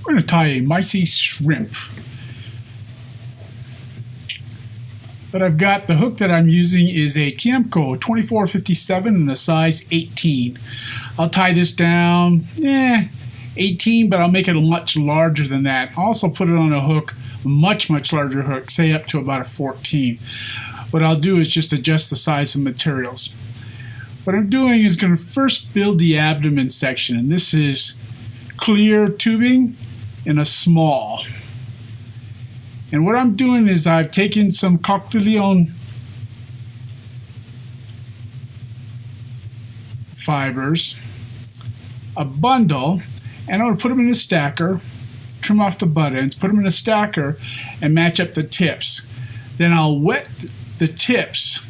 We're going to tie a Mysis Shrimp. But I've got the hook that I'm using is a Tiemco 2457 in the size 18. I'll tie this down 18, but I'll make it much larger than that. I'll also put it on a hook, much larger hook, say up to about a 14. What I'll do is just adjust the size of materials. What I'm doing is going to first build the abdomen section, and this is clear tubing in a small. And what I'm doing is I've taken some coq de leon fibers, a bundle, and I'm going to put them in a stacker, trim off the butt ends, put them in a stacker, and match up the tips. Then I'll wet the tips,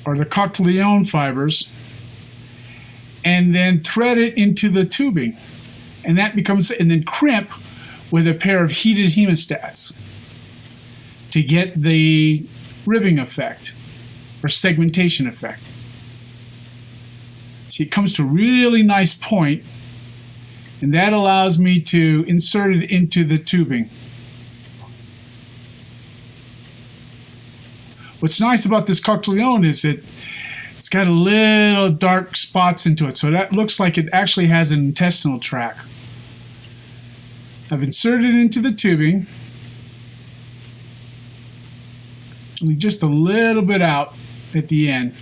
or the coq de leon fibers, and then thread it into the tubing. And that becomes, and then crimp with a pair of heated hemostats to get the ribbing effect or segmentation effect. See, it comes to a really nice point, and that allows me to insert it into the tubing. What's nice about this coq de leon is it's got a little dark spots into it, so that looks like it actually has an intestinal tract. I've inserted it into the tubing, leave just a little bit out at the end.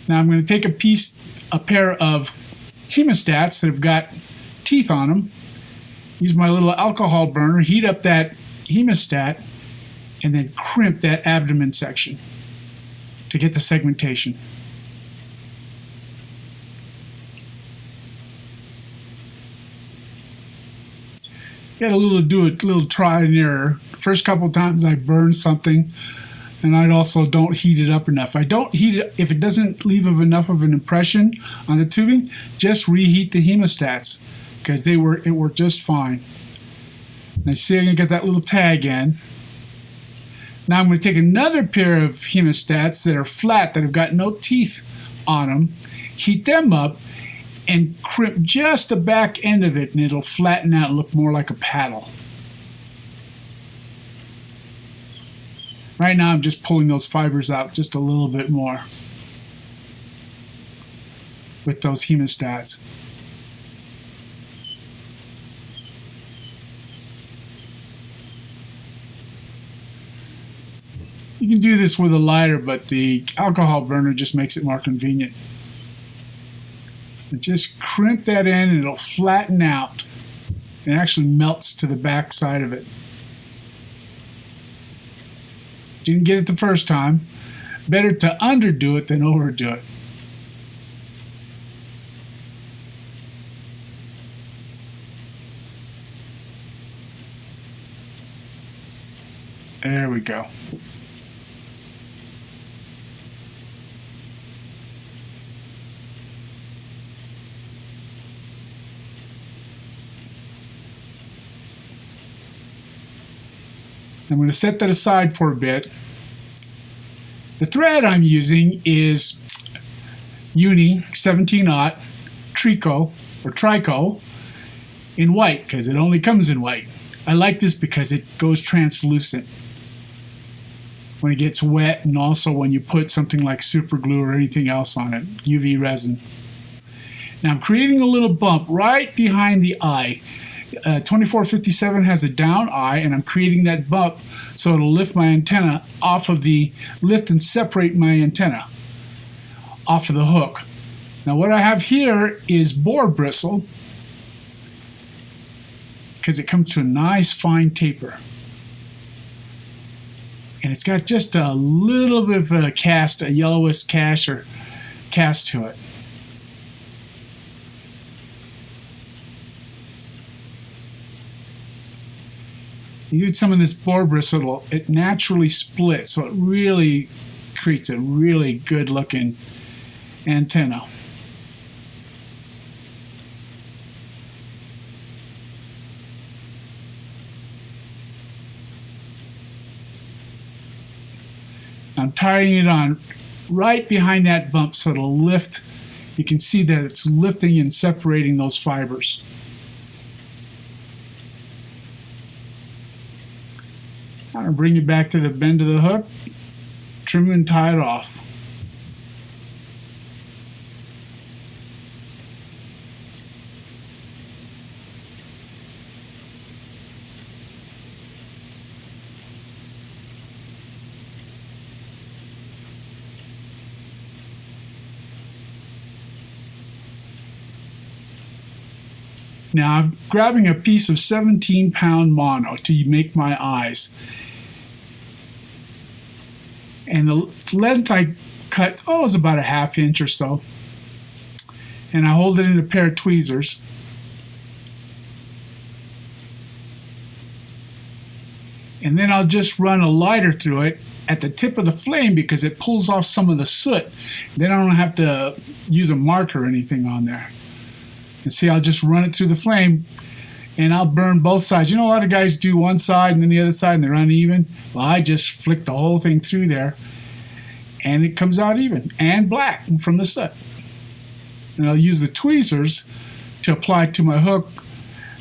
Now I'm going to take a pair of hemostats that have got teeth on them, use my little alcohol burner, heat up that hemostat, and then crimp that abdomen section to get the segmentation. Got to do a little try and error. First couple times I burned something, and I also don't heat it up enough. I don't heat it if it doesn't leave enough of an impression on the tubing. Just reheat the hemostats because it worked just fine. And I see I'm going to get that little tag in. Now I'm going to take another pair of hemostats that are flat, that have got no teeth on them, heat them up, and crimp just the back end of it, and it'll flatten out and look more like a paddle. Right now I'm just pulling those fibers out just a little bit more with those hemostats. You can do this with a lighter, but the alcohol burner just makes it more convenient. And just crimp that in and it'll flatten out. It actually melts to the back side of it. Didn't get it the first time. Better to underdo it than overdo it. There we go. I'm going to set that aside for a bit. The thread I'm using is Uni 17-aught Trico in white, because it only comes in white. I like this because it goes translucent when it gets wet, and also when you put something like super glue or anything else on it, UV resin. Now I'm creating a little bump right behind the eye. 2457 has a down eye, and I'm creating that bump so it'll lift my antenna off of lift and separate my antenna off of the hook. Now what I have here is boar bristle, because it comes to a nice fine taper. And it's got just a little bit of a cast, a yellowish cast to it. You get some of this boar bristle, it naturally splits, so it really creates a really good looking antenna. I'm tying it on right behind that bump so it'll lift. You can see that it's lifting and separating those fibers. I'm going to bring it back to the bend of the hook, trim and tie it off. Now I'm grabbing a piece of 17-pound mono to make my eyes. And the length I cut, is about a ½ inch or so. And I hold it in a pair of tweezers. And then I'll just run a lighter through it at the tip of the flame because it pulls off some of the soot. Then I don't have to use a marker or anything on there. And see, I'll just run it through the flame and I'll burn both sides. You know, a lot of guys do one side and then the other side and they're uneven. Well, I just flick the whole thing through there and it comes out even and black from the soot. And I'll use the tweezers to apply to my hook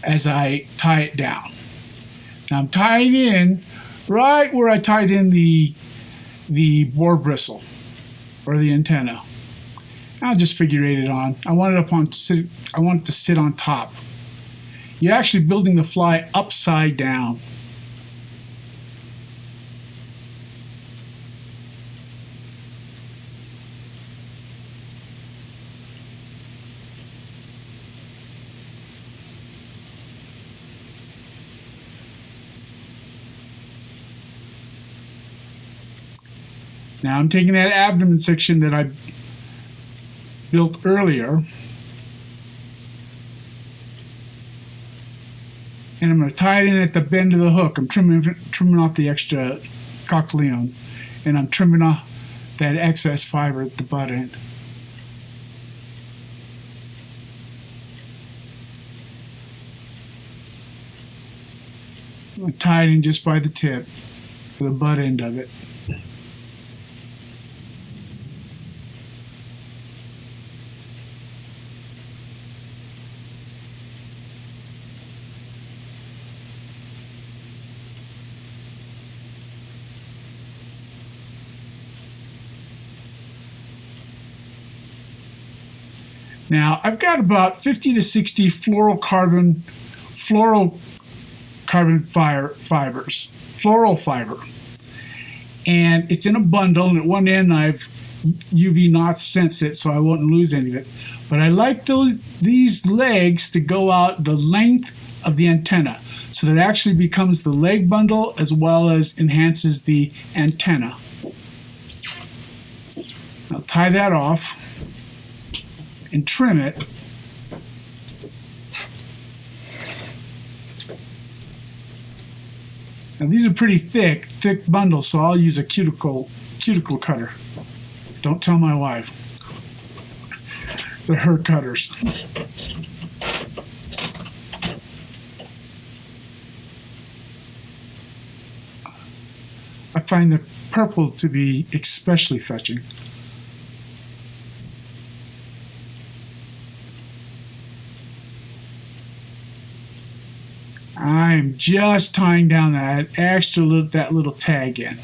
as I tie it down. Now I'm tying in right where I tied in the boar bristle or the antenna. I'll just figure eight it on. I want it to sit on top. You're actually building the fly upside down. Now I'm taking that abdomen section that I built earlier, and I'm going to tie it in at the bend of the hook. I'm trimming off the extra cochleon, and I'm trimming off that excess fiber at the butt end. I'm going to tie it in just by the tip for the butt end of it. Now, I've got about 50 to 60 fluorocarbon fiber. And it's in a bundle, and at one end I've UV not sensed it so I won't lose any of it. But I like these legs to go out the length of the antenna so that it actually becomes the leg bundle as well as enhances the antenna. I'll tie that off and trim it. Now these are pretty thick bundles, so I'll use a cuticle cutter. Don't tell my wife. They're her cutters. I find the purple to be especially fetching. I'm just tying down that little tag in.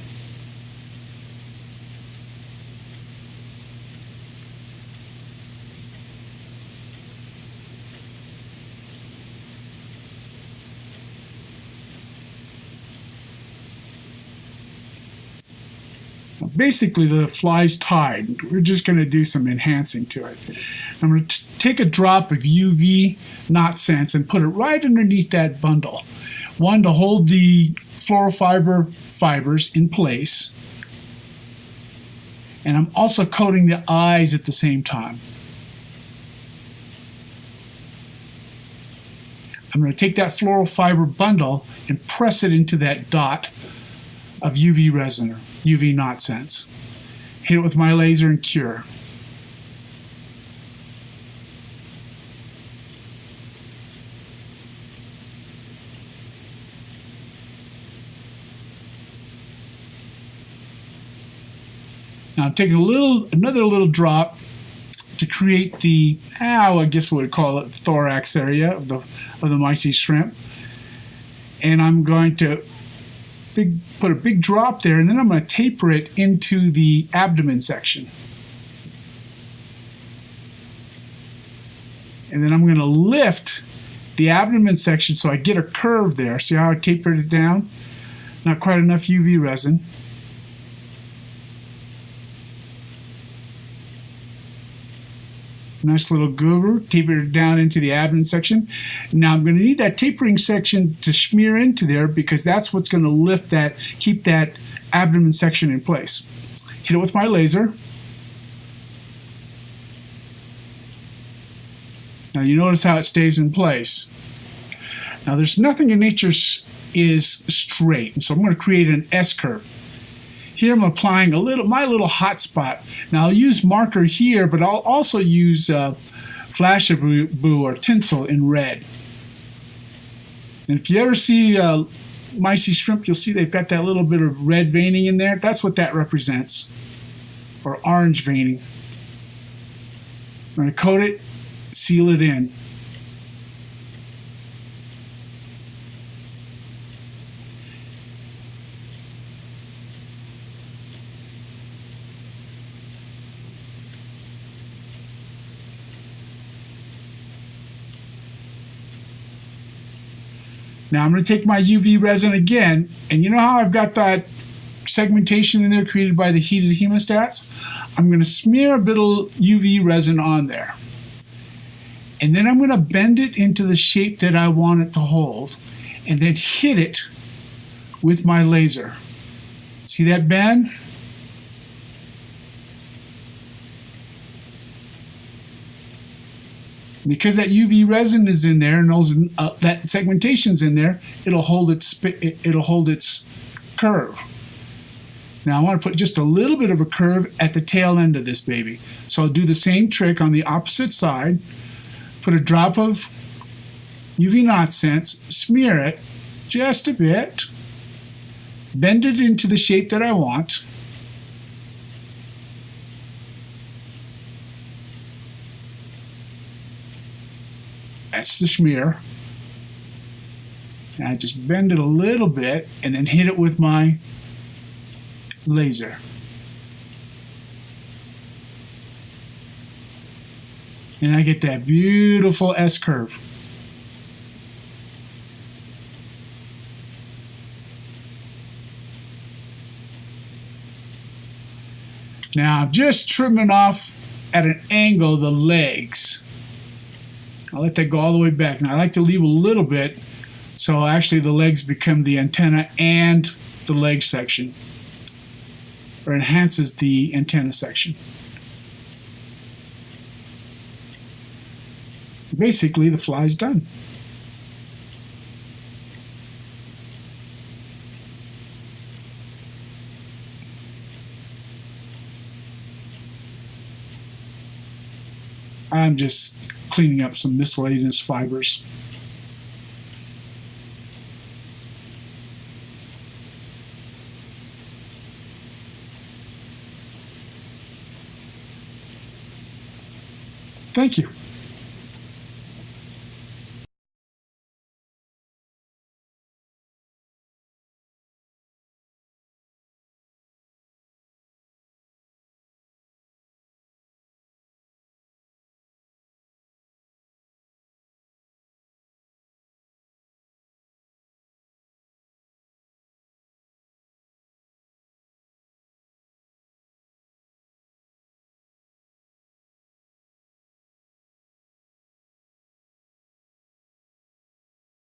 Basically, the fly's tied. We're just going to do some enhancing to it. I'm going to take a drop of UV knot sense and put it right underneath that bundle. One, to hold the fibers in place. And I'm also coating the eyes at the same time. I'm going to take that floral fiber bundle and press it into that dot of UV resin, UV knot sense. Hit it with my laser and cure. Now I'm taking another little drop to create the, I guess we would call it thorax area of the Mysis shrimp. And I'm going to put a big drop there, and then I'm going to taper it into the abdomen section. And then I'm going to lift the abdomen section so I get a curve there. See how I tapered it down? Not quite enough UV resin. Nice little goober, taper it down into the abdomen section. Now I'm going to need that tapering section to smear into there because that's what's going to lift that, keep that abdomen section in place. Hit it with my laser. Now you notice how it stays in place. Now there's nothing in nature is straight, and so I'm going to create an S-curve. Here I'm applying my little hot spot. Now I'll use marker here, but I'll also use flashabou or tinsel in red. And if you ever see Mysis shrimp, you'll see they've got that little bit of red veining in there. That's what that represents, or orange veining. I'm going to coat it, seal it in. Now I'm going to take my UV resin again, and you know how I've got that segmentation in there created by the heated hemostats? I'm going to smear a bit of UV resin on there. And then I'm going to bend it into the shape that I want it to hold, and then hit it with my laser. See that bend? Because that UV resin is in there and those that segmentation's in there, it'll hold its curve. Now I want to put just a little bit of a curve at the tail end of this baby. So I'll do the same trick on the opposite side. Put a drop of UV knot sense, smear it just a bit, bend it into the shape that I want. That's the smear. And I just bend it a little bit and then hit it with my laser. And I get that beautiful S-curve. Now I'm just trimming off at an angle the legs. I'll let that go all the way back. Now I like to leave a little bit so actually the legs become the antenna and the leg section, or enhances the antenna section. Basically the fly's done. I'm just cleaning up some miscellaneous fibers. Thank you.